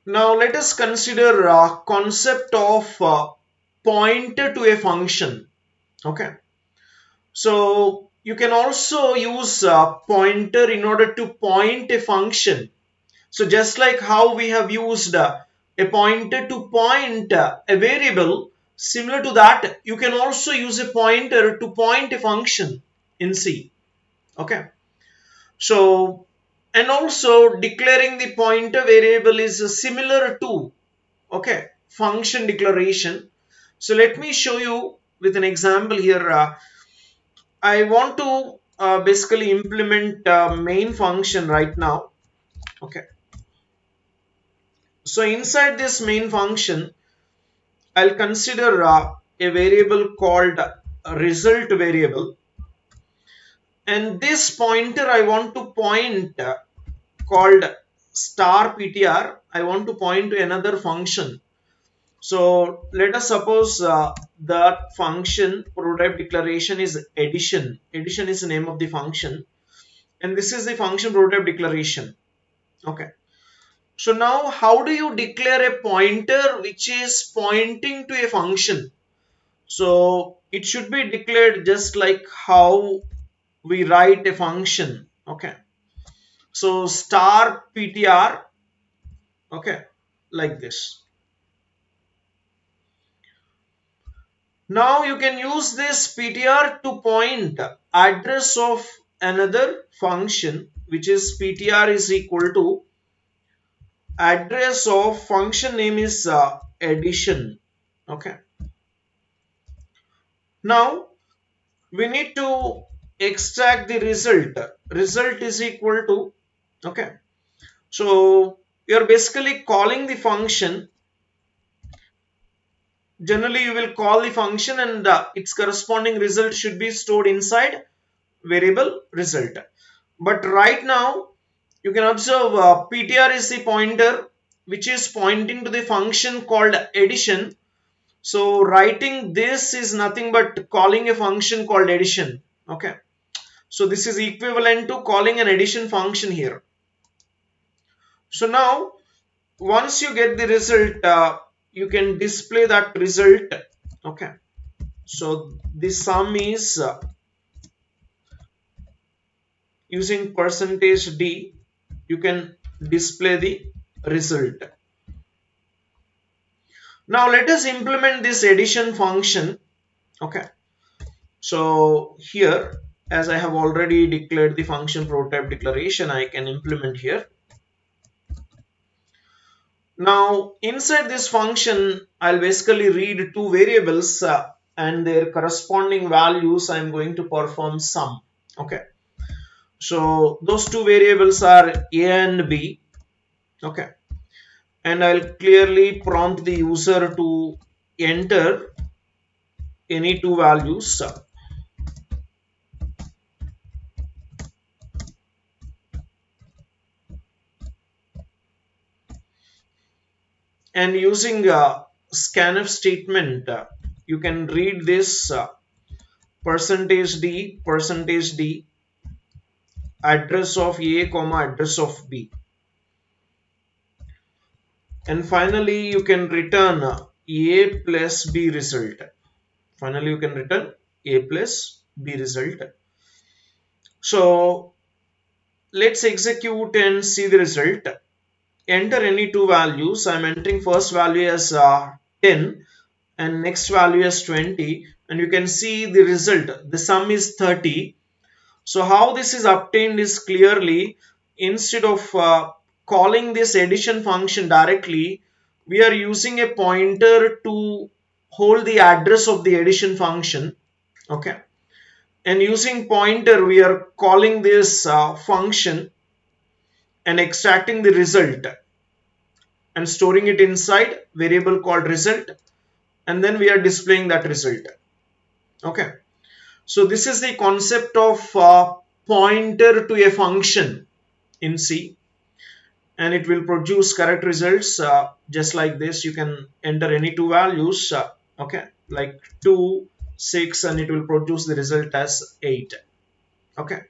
Now let us consider concept of pointer to a function. Okay, so you can also use pointer in order to point a function. So just like how we have used a pointer to point a variable, similar to that, you can also use a pointer to point a function in C. Okay. So, and also declaring the pointer variable is similar to, okay, function declaration. So let me show you with an example here. I want to basically implement main function right now. Okay. So inside this main function, I'll consider a variable called result variable, and this pointer I want to point called star ptr. I want to point to another function. So let us suppose that function prototype declaration is addition. Addition is the name of the function, and this is the function prototype declaration. Okay. So now how do you declare a pointer which is pointing to a function? So it should be declared just like how we write a function. Okay. So star ptr, okay, like this. Now you can use this ptr to point address of another function, which is ptr is equal to address of function name is addition. Okay. Now we need to extract the result. Result is equal to, okay, so you're basically calling the function. Generally you will call the function, and its corresponding result should be stored inside variable result. But right now you can observe ptr is the pointer which is pointing to the function called addition. So writing this is nothing but calling a function called addition. Okay. So this is equivalent to calling an addition function here. So now once you get the result, you can display that result. Okay. So the sum is using percentage %d, you can display the result. Now let us implement this addition function. Okay. So here, as I have already declared the function prototype declaration, I can implement here. Now inside this function, I'll basically read two variables and their corresponding values. I'm going to perform sum. Okay. So those two variables are a and b. Okay. And I'll clearly prompt the user to enter any two values. And using scanf statement, you can read this %d address of a comma address of b, and finally you can return a plus b result. Finally you can return a plus b result. So let's execute and see the result. Enter any two values. I'm entering first value as 10 and next value as 20, and you can see the result. The sum is 30. So how this is obtained is clearly, instead of calling this addition function directly, we are using a pointer to hold the address of the addition function. Okay. And using pointer, we are calling this function and extracting the result and storing it inside variable called result, and then we are displaying that result. Okay. So this is the concept of pointer to a function in C, and it will produce correct results just like this. You can enter any two values, okay, like 2, 6, and it will produce the result as 8. Okay.